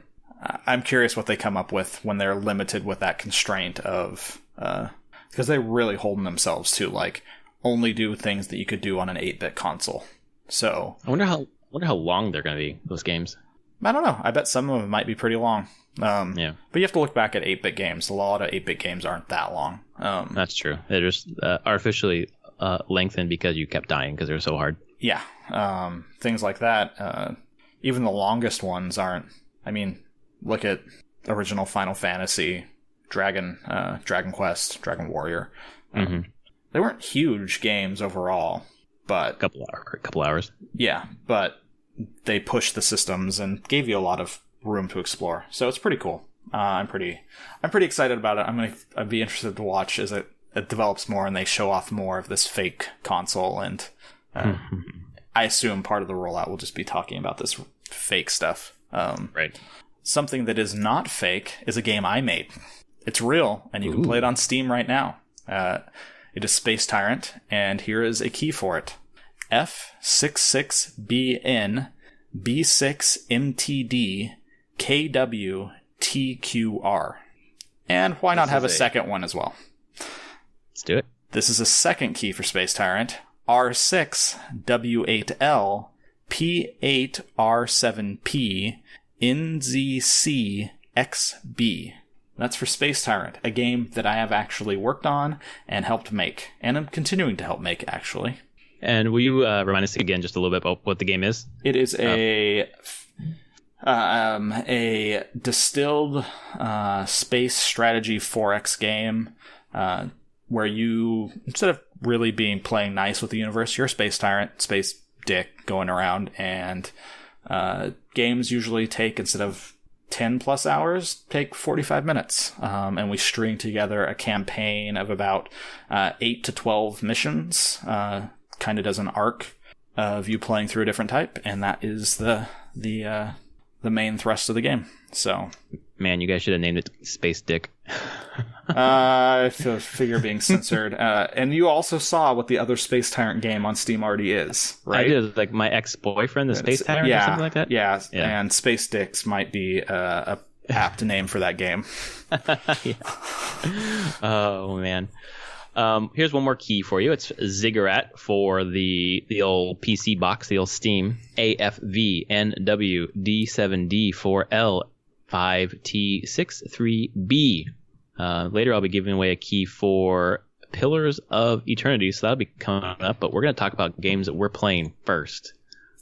I'm curious what they come up with when they're limited with that constraint of because they're really holding themselves to like only do things that you could do on an 8-bit console. So I wonder how long they're going to be, those games. I don't know. I bet some of them might be pretty long. Yeah, but you have to look back at 8-bit games. A lot of 8-bit games aren't that long. That's true. They're just artificially lengthened because you kept dying because they were so hard. Yeah, things like that. Even the longest ones aren't. I mean, look at original Final Fantasy, Dragon Quest, Dragon Warrior. They weren't huge games overall, but a couple hours. Yeah, but they pushed the systems and gave you a lot of room to explore. So it's pretty cool. I'm pretty excited about it. I'd be interested to watch as it develops more and they show off more of this fake console. And I assume part of the rollout will just be talking about this fake stuff. Right. Something that is not fake is a game I made. It's real, and you can play it on Steam right now. It is Space Tyrant, and here is a key for it. F66BN B6MTD KWTQR. And why not have a second one as well? Let's do it. This is a second key for Space Tyrant. R6W8L P8R7P NZCXB. That's for Space Tyrant, a game that I have actually worked on and helped make. And I'm continuing to help make, actually. And will you remind us again just a little bit about what the game is? It is a distilled space strategy 4X game where you, instead of really playing nice with the universe, you're a Space Tyrant, space dick going around, and games usually take, instead of 10 plus hours, take 45 minutes. And we string together a campaign of about 8 to 12 missions. Kind of does an arc of you playing through a different type, and that is the main thrust of the game. So, man, you guys should have named it Space Dick. I figure being censored. And you also saw what the other Space Tyrant game on Steam already is, right? I did, like my ex-boyfriend, the Space Tyrant, or something like that? Yeah, and Space Dicks might be a apt name for that game. Yeah. Oh, man. Here's one more key for you. It's Ziggurat for the old PC box, the old Steam. AFVNW-D7D4L5T63B. Later I'll be giving away a key for Pillars of Eternity, so that'll be coming up, but we're going to talk about games that we're playing first.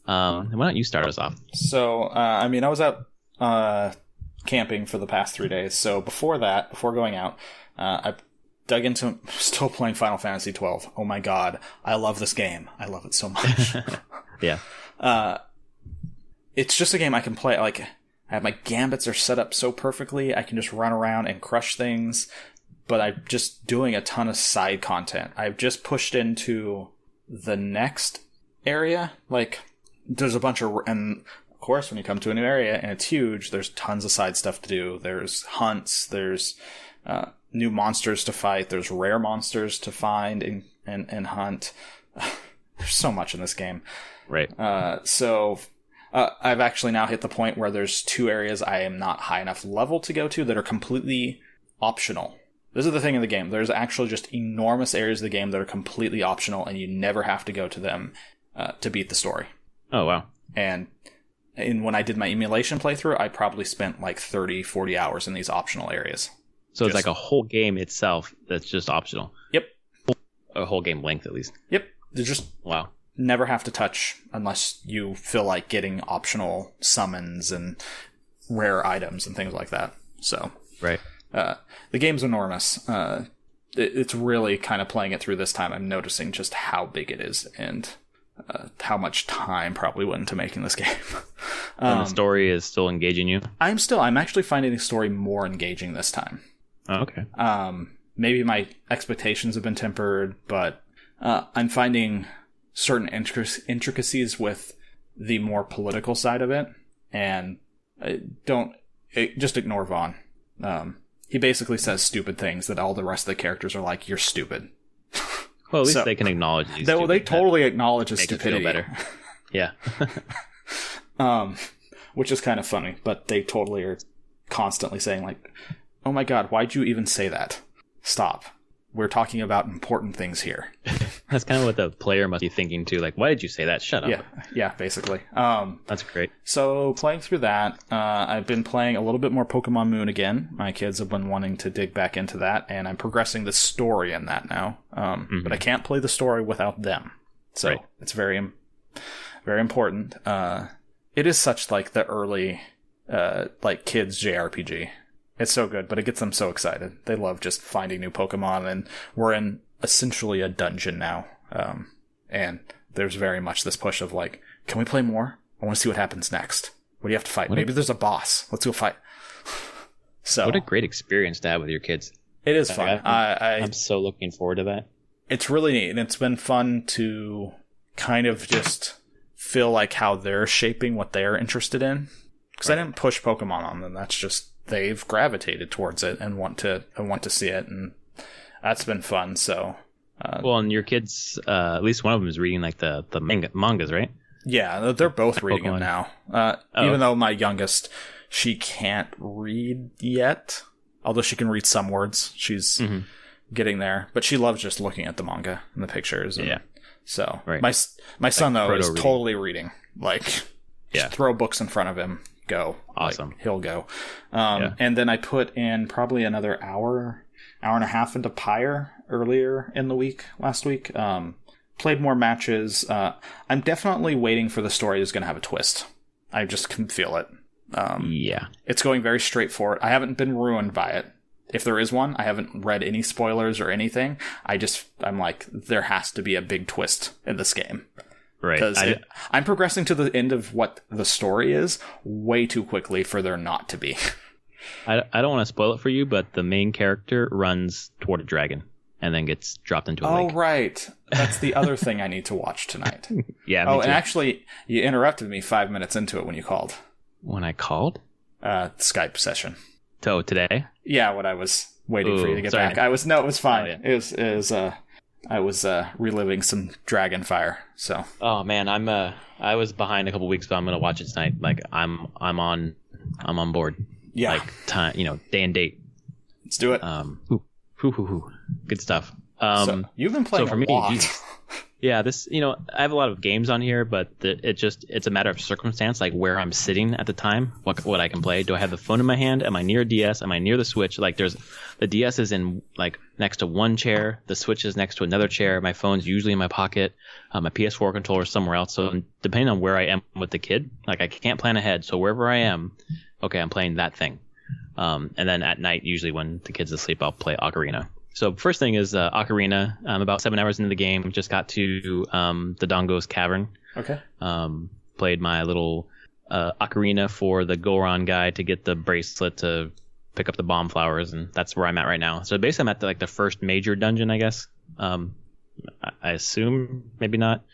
Why don't you start us off? So, I was out camping for the past 3 days, so before going out, I dug into, still playing Final Fantasy 12. Oh my god, I love this game. I love it so much. Yeah. It's just a game I can play, like, I have my gambits are set up so perfectly, I can just run around and crush things, but I'm just doing a ton of side content. I've just pushed into the next area, like, there's a bunch of, and of course when you come to a new area and it's huge, there's tons of side stuff to do. There's hunts, there's new monsters to fight, there's rare monsters to find and hunt. There's so much in this game. Right. I've actually now hit the point where there's 2 areas I am not high enough level to go to that are completely optional. This is the thing in the game. There's actually just enormous areas of the game that are completely optional, and you never have to go to them to beat the story. Oh, wow. And when I did my emulation playthrough, I probably spent like 30, 40 hours in these optional areas. So it's like a whole game itself that's just optional. Yep. a whole game length at least. Yep. They just wow. Never have to touch unless you feel like getting optional summons and rare items and things like that. So right. The game's enormous. It's really kind of playing it through this time. I'm noticing just how big it is and how much time probably went into making this game. And the story is still engaging you? I'm actually finding the story more engaging this time. Oh, okay. Maybe my expectations have been tempered, but I'm finding certain intricacies with the more political side of it, and just ignore Vaughn. He basically says stupid things that all the rest of the characters are like, "You're stupid." Well, at least they can acknowledge these. They totally acknowledge his stupidity. Feel better. Yeah. Which is kind of funny, but they totally are constantly saying like, "Oh my god, why'd you even say that? Stop. We're talking about important things here." That's kind of what the player must be thinking too. Like, why did you say that? Shut up. Yeah, basically. That's great. So playing through that, I've been playing a little bit more Pokemon Moon again. My kids have been wanting to dig back into that, and I'm progressing the story in that now. But I can't play the story without them. So It's very, very important. It is such like the early, like kids JRPG. It's so good, but it gets them so excited. They love just finding new Pokemon, and we're in essentially a dungeon now. And there's very much this push of like, can we play more? I want to see what happens next. What do you have to fight? Maybe there's a boss. Let's go fight. So what a great experience to have with your kids. It is fun. I'm so looking forward to that. It's really neat, and it's been fun to kind of just feel like how they're shaping what they're interested in. Because I didn't push Pokemon on them. That's just they've gravitated towards it and want to see it, and that's been fun. So, well, and your kids, at least one of them is reading like the mangas, right? Yeah, they're both reading them now. Even though my youngest, she can't read yet, although she can read some words. She's getting there, but she loves just looking at the manga and the pictures. And so my son though is totally reading. Like, just throw books in front of him. Go. Awesome. Like, he'll go. And then I put in probably another hour and a half into Pyre earlier in the week, last week. Played more matches. I'm definitely waiting for the story is going to have a twist. I just can feel it. It's going very straight forward. I haven't been ruined by it. If there is one, I haven't read any spoilers or anything. I'm like, there has to be a big twist in this game. Right. Because I'm progressing to the end of what the story is way too quickly for there not to be. I don't want to spoil it for you, but the main character runs toward a dragon and then gets dropped into a lake. Oh, right. That's the other thing I need to watch tonight. Yeah. Oh, and actually, you interrupted me 5 minutes into it when you called. When I called? Skype session. So today? Yeah, when I was waiting for you to get back. It was fine. Oh, yeah. I was reliving some dragon fire. So. Oh man, I was behind a couple weeks, but I'm gonna watch it tonight. Like I'm on board. Yeah. Like time, day and date. Let's do it. Good stuff. So you've been playing a lot. Yeah, I have a lot of games on here, but it's a matter of circumstance, like where I'm sitting at the time, what I can play. Do I have the phone in my hand? Am I near a DS? Am I near the Switch? Like the DS is in like next to one chair, the Switch is next to another chair, my phone's usually in my pocket, my PS4 controller is somewhere else. So depending on where I am with the kid, like I can't plan ahead. So wherever I am, okay, I'm playing that thing. And then at night, usually when the kid's asleep, I'll play Ocarina. So first thing is Ocarina. I'm about 7 hours into the game. Just got to the Dongo's Cavern. Okay. Played my little Ocarina for the Goron guy to get the bracelet to pick up the bomb flowers, and that's where I'm at right now. So basically, I'm at the first major dungeon, I guess. I assume maybe not,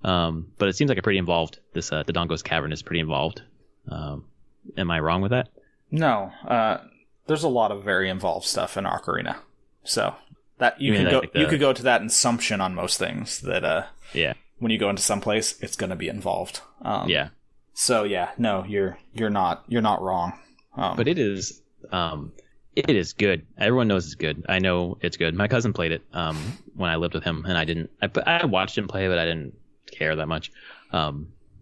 but it seems like a pretty involved. The Dongo's Cavern is pretty involved. Am I wrong with that? No. There's a lot of very involved stuff in Ocarina. So that you could go to that assumption on most things that when you go into some place, it's going to be involved. So yeah, no, you're not wrong. But it is good. Everyone knows it's good. I know it's good. My cousin played it when I lived with him, and I didn't. I watched him play, but I didn't care that much.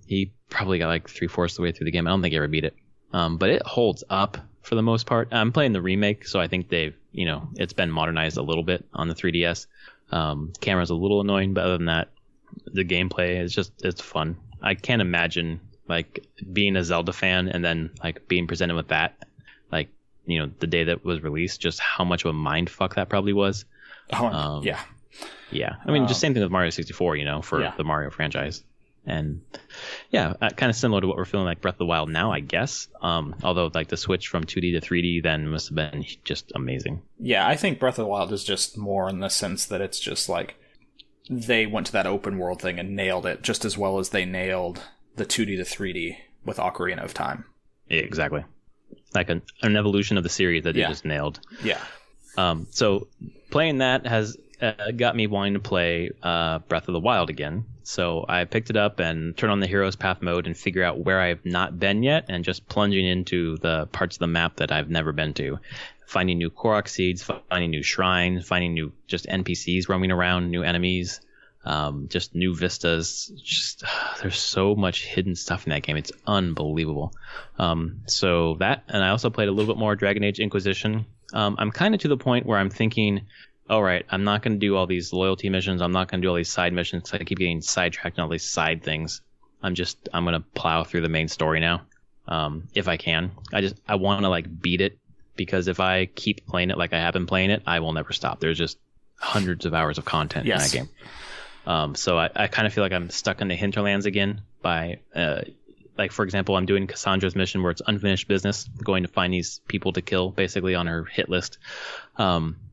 He probably got like 3/4 of the way through the game. I don't think he ever beat it. But it holds up for the most part. I'm playing the remake, so I think they've, it's been modernized a little bit on the 3DS. Camera's a little annoying, but other than that, the gameplay is it's fun. I can't imagine like being a Zelda fan and then like being presented with that, like, you know, the day that was released, just how much of a mind fuck that probably was. Yeah. Yeah. I mean, just same thing with Mario 64, you know, for the Mario franchise. And yeah, kind of similar to what we're feeling like Breath of the Wild now, I guess. Although like the switch from 2D to 3D then must have been just amazing. Yeah, I think Breath of the Wild is just more in the sense that it's just like they went to that open world thing and nailed it just as well as they nailed the 2D to 3D with Ocarina of Time. Yeah, exactly. Like an evolution of the series that they just nailed. Yeah. So playing that has got me wanting to play Breath of the Wild again. So I picked it up and turned on the Heroes Path mode and figure out where I've not been yet and just plunging into the parts of the map that I've never been to. Finding new Korok seeds, finding new shrines, finding new just NPCs roaming around, new enemies, just new vistas. Just there's so much hidden stuff in that game. It's unbelievable. So that, and I also played a little bit more Dragon Age Inquisition. I'm kind of to the point where I'm thinking, all right, I'm not going to do all these loyalty missions. I'm not going to do all these side missions because I keep getting sidetracked on all these side things. I'm going to plow through the main story now, if I can. I want to like beat it, because if I keep playing it like I have been playing it, I will never stop. There's just hundreds of hours of content in that game. So I kind of feel like I'm stuck in the hinterlands again by, like, for example, I'm doing Cassandra's mission where it's unfinished business, going to find these people to kill basically on her hit list.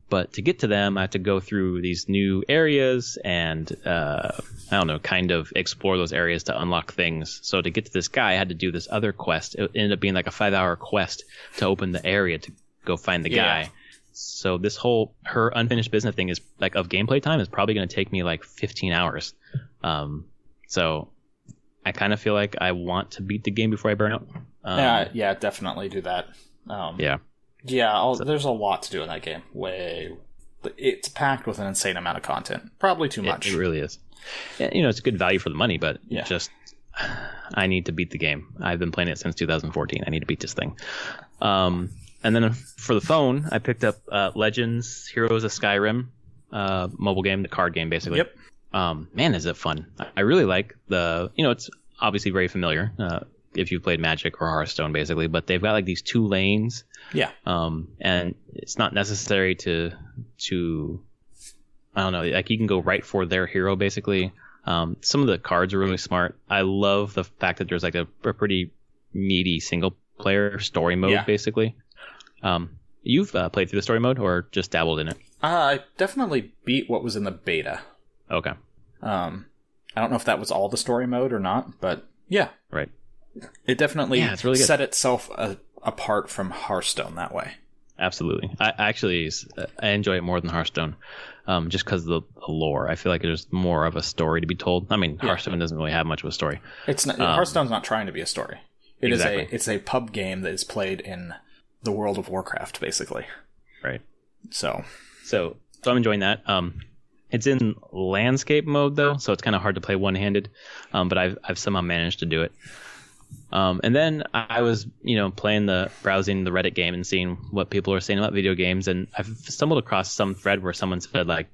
But to get to them, I have to go through these new areas and, I don't know, kind of explore those areas to unlock things. So to get to this guy, I had to do this other quest. It ended up being like a 5-hour quest to open the area to go find the guy. So this her unfinished business thing is like of gameplay time is probably going to take me like 15 hours. So I kind of feel like I want to beat the game before I burn out. Yeah, definitely do that. Yeah, there's a lot to do in that game. It's packed with an insane amount of content. Probably too much. It really is. You know, it's good value for the money, but just I need to beat the game. I've been playing it since 2014. I need to beat this thing. And then for the phone, I picked up Legends Heroes of Skyrim, mobile game, the card game, basically. Yep. Man, is it fun. I really like it's obviously very familiar if you've played Magic or Hearthstone, basically, but they've got like these 2 lanes. Yeah. And it's not necessary to I don't know, like you can go right for their hero, basically. Some of the cards are really smart. I love the fact that there's like a pretty meaty single player story mode, basically. You've played through the story mode or just dabbled in it? I definitely beat what was in the beta. Okay. I don't know if that was all the story mode or not, but yeah. Right. It definitely it's really good. set itself apart from Hearthstone that way. Absolutely. I enjoy it more than Hearthstone, just because of the lore. I feel like there's more of a story to be told. I mean, Hearthstone doesn't really have much of a story. It's not, Hearthstone's not trying to be a story. Exactly. It's a pub game that is played in the World of Warcraft, basically. Right. So I'm enjoying that. It's in landscape mode though, so it's kind of hard to play one-handed. But I've somehow managed to do it. And then I was, browsing the Reddit game and seeing what people are saying about video games, and I've stumbled across some thread where someone said like,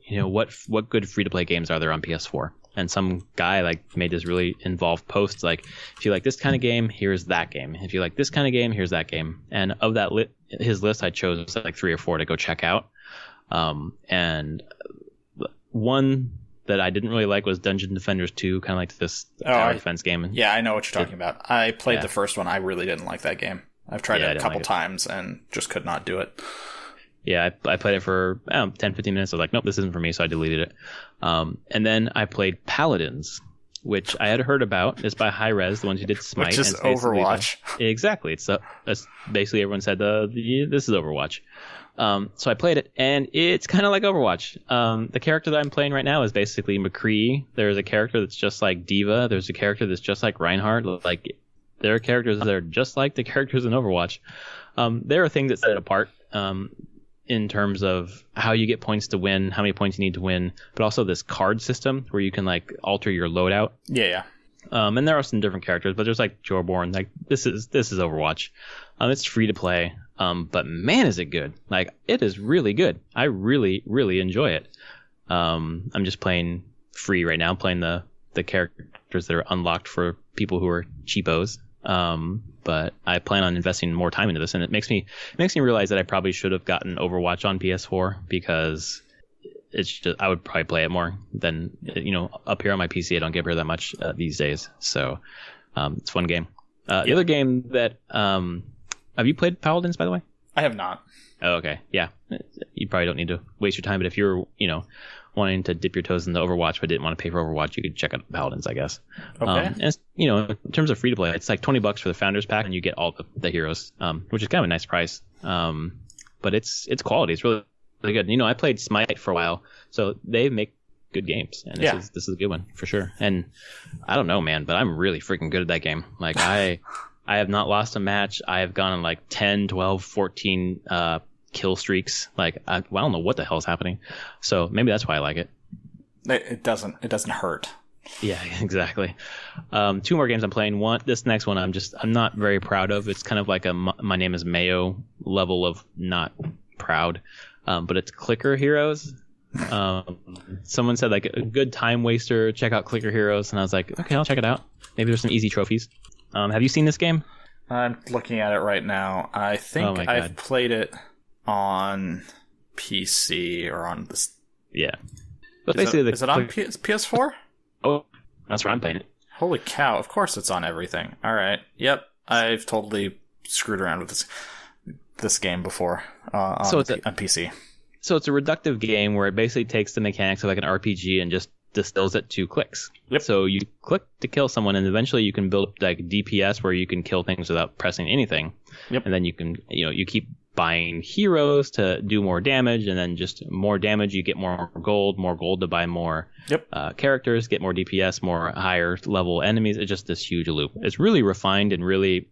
what good free-to-play games are there on PS4? And some guy like made this really involved post like, if you like this kind of game, here's that game. If you like this kind of game, here's that game. And of that his list, I chose like 3 or 4 to go check out. And one that I didn't really like was Dungeon Defenders 2, kind of like this tower defense game. Yeah, I know what you're talking about. I played the first one. I really didn't like that game. I've tried it a couple times and just could not do it. Yeah, I played it for 10, 15 minutes. I was like, nope, this isn't for me, so I deleted it. And then I played Paladins, which I had heard about. It's by Hi-Rez, the ones who did Smite. Which is Overwatch. Exactly. It's basically everyone said, this is Overwatch. So I played it, and it's kind of like Overwatch. The character that I'm playing right now is basically McCree. There's a character that's just like Diva. There's a character that's just like Reinhardt. Like, there are characters that are just like the characters in Overwatch. There are things that set it apart in terms of how you get points to win, how many points you need to win, but also this card system where you can like alter your loadout. Yeah. And there are some different characters, but there's like Jorborn. Like this is Overwatch. It's free to play. But man, is it good. Like, it is really good. I really, really enjoy it. I'm just playing free right now, playing the characters that are unlocked for people who are cheapos. But I plan on investing more time into this, and it makes me realize that I probably should have gotten Overwatch on PS4, because it's just, I would probably play it more than, up here on my PC. I don't get here that much these days. So it's a fun game. The other game that have you played Paladins, by the way? I have not. Oh, okay. Yeah. You probably don't need to waste your time, but if you're, wanting to dip your toes into Overwatch but didn't want to pay for Overwatch, you could check out Paladins, I guess. Okay. And it's, in terms of free to play, it's like $20 for the Founders Pack, and you get all the heroes, which is kind of a nice price. But it's quality. It's really, really good. I played Smite for a while, so they make good games, and this is a good one for sure. And I don't know, man, but I'm really freaking good at that game. Like I have not lost a match. I have gone on like 10, 12, 14 kill streaks. Like I don't know what the hell is happening. So maybe that's why I like it. It doesn't hurt. Yeah, exactly. 2 more games I'm playing. This next one I'm not very proud of. It's kind of like a My Name is Mayo level of not proud. But it's Clicker Heroes. Someone said like a good time waster, check out Clicker Heroes, and I was like, okay, I'll check it out. Maybe there's some easy trophies. Have you seen this game? I'm looking at it right now. I think I've played it on PC or on this. Yeah. But is it on PS4? Oh, that's where I'm playing it. Holy cow! Of course it's on everything. All right. Yep. I've totally screwed around with this game before on PC. So it's a reductive game where it basically takes the mechanics of like an RPG and just distills it to clicks. Yep. So you click to kill someone, and eventually you can build like DPS where you can kill things without pressing anything. Yep. And then you can, you keep buying heroes to do more damage, and then just more damage, you get more gold to buy more characters, get more DPS, more higher level enemies. It's just this huge loop. It's really refined and really,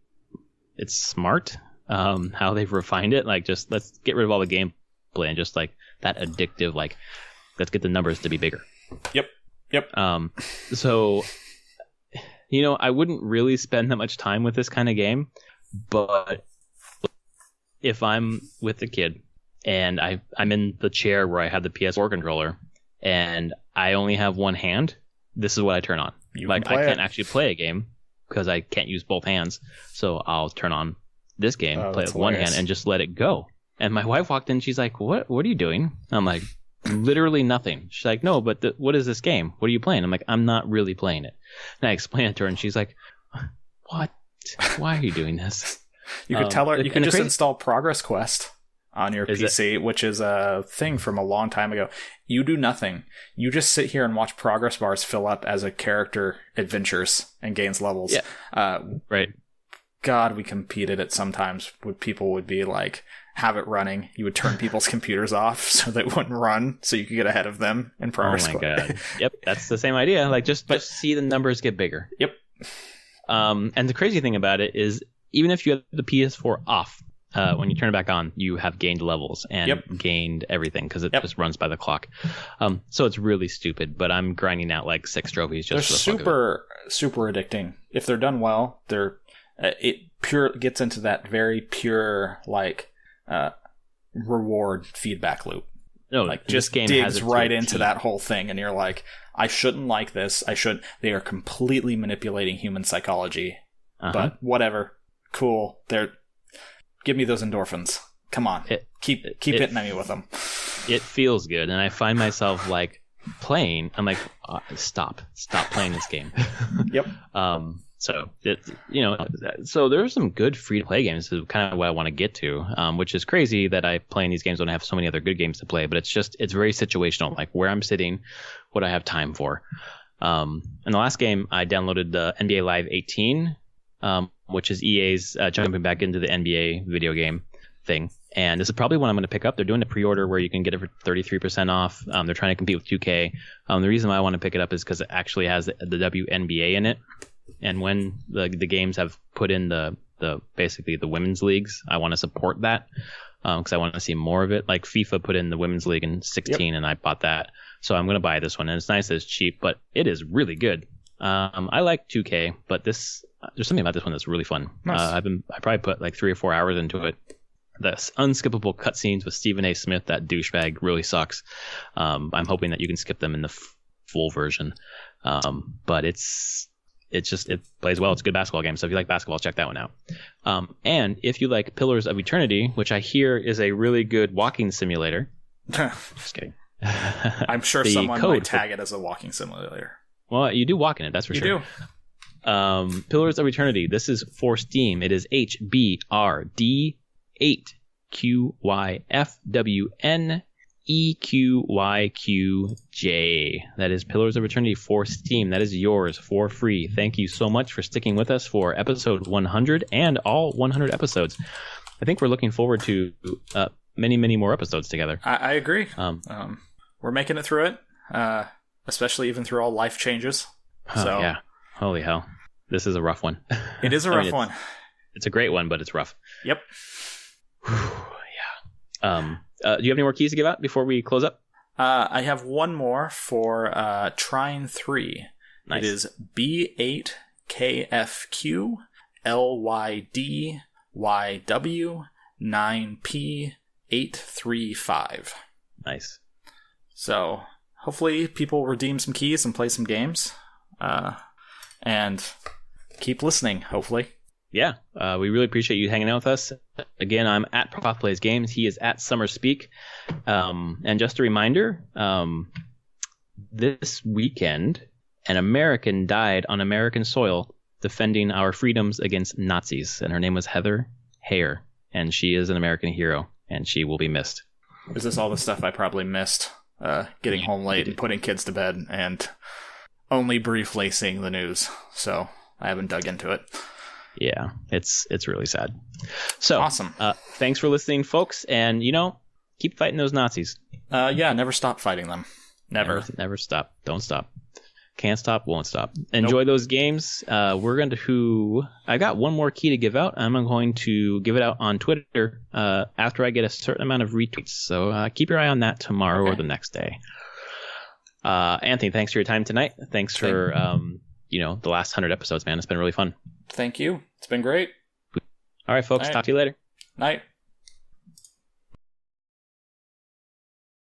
it's smart how they've refined it. Like, just let's get rid of all the gameplay and just like that addictive, like let's get the numbers to be bigger. Yep. So, I wouldn't really spend that much time with this kind of game, but if I'm with a kid and I'm in the chair where I have the PS4 controller and I only have one hand, this is what I turn on. I can't actually play a game because I can't use both hands. So I'll turn on this game, play it with one hand, and just let it go. And my wife walked in. She's like, what are you doing? I'm like, literally nothing. She's like, no, but what is this game? What are you playing? I'm like, I'm not really playing it. And I explained it to her, and she's like, what? Why are you doing this? You could tell her, you can just install Progress Quest on your PC, which is a thing from a long time ago. You do nothing. You just sit here and watch progress bars fill up as a character adventures and gains levels. Yeah. Right. God, we competed at sometimes when people would be like, have it running. You would turn people's computers off so they wouldn't run, so you could get ahead of them in Progress Quest. Oh my God. Yep, that's the same idea. Like, just see the numbers get bigger. Yep. And the crazy thing about it is, even if you have the PS4 off, when you turn it back on, you have gained levels and gained everything because it just runs by the clock. So it's really stupid, but I'm grinding out like 6 trophies just for the fuck of it. Super addicting. If they're done well, it gets into that very pure like reward feedback loop. No, like just digs right into that whole thing, and you're like, I shouldn't like this. They are completely manipulating human psychology, but whatever. Cool. Give me those endorphins. Come on. Keep hitting me with them. It feels good, and I find myself like playing. I'm like, stop playing this game. Yep. So there's some good free to play games. This is kind of what I want to get to, which is crazy that I play in these games when I have so many other good games to play. But it's very situational, like where I'm sitting, what I have time for. In the last game, I downloaded the NBA Live 18. Which is EA's jumping back into the NBA video game thing. And this is probably one I'm going to pick up. They're doing a pre-order where you can get it for 33% off. They're trying to compete with 2K. The reason why I want to pick it up is because it actually has the WNBA in it. And when the games have put in the basically the women's leagues, I want to support that because I want to see more of it. Like FIFA put in the women's league in 16, and I bought that. So I'm going to buy this one. And it's nice that it's cheap, but it is really good. I like 2K, but there's something about this one that's really fun. Nice. I probably put like 3 or 4 hours into it. the unskippable cutscenes with Stephen A. Smith, that douchebag, really sucks. I'm hoping that you can skip them in the full version. But it plays well. It's a good basketball game. So if you like basketball, check that one out. And if you like Pillars of Eternity, which I hear is a really good walking simulator. Just kidding. I'm sure someone might tag it as a walking simulator. Well, you do walk in it, that's for sure. You do. Pillars of Eternity. This is for Steam. It is HBRD8QYFWNEQYQJ. That is Pillars of Eternity for Steam. That is yours for free. Thank you so much for sticking with us for episode 100 and all 100 episodes. I think we're looking forward to many, many more episodes together. I agree. We're making it through it, especially even through all life changes. So yeah. Holy hell. This is a rough one. It is a rough one. It's a great one, but it's rough. Yep. Yeah. Do you have any more keys to give out before we close up? I have one more for Trine 3. Nice. It is B8KFQLYDYW9P835. Nice. So hopefully people redeem some keys and play some games. And keep listening, hopefully. Yeah, we really appreciate you hanging out with us. Again, I'm at Prof Plays Games. He is at Summer Speak. And just a reminder, this weekend, an American died on American soil defending our freedoms against Nazis. And her name was Heather Hare. And she is an American hero, and she will be missed. Is this all the stuff I probably missed? Getting home late and putting kids to bed and only briefly seeing the news. So I haven't dug into it. Yeah, it's really sad. So awesome. Thanks for listening, folks. And, keep fighting those Nazis. Yeah, never stop fighting them. Never stop. Don't stop. Can't stop, won't stop. Enjoy those games. We're going to... I got one more key to give out. I'm going to give it out on Twitter after I get a certain amount of retweets. So keep your eye on that tomorrow or the next day. Anthony, thanks for your time tonight. Thanks for the last 100 episodes, man. It's been really fun. Thank you. It's been great. All right, folks. Talk to you later. Night.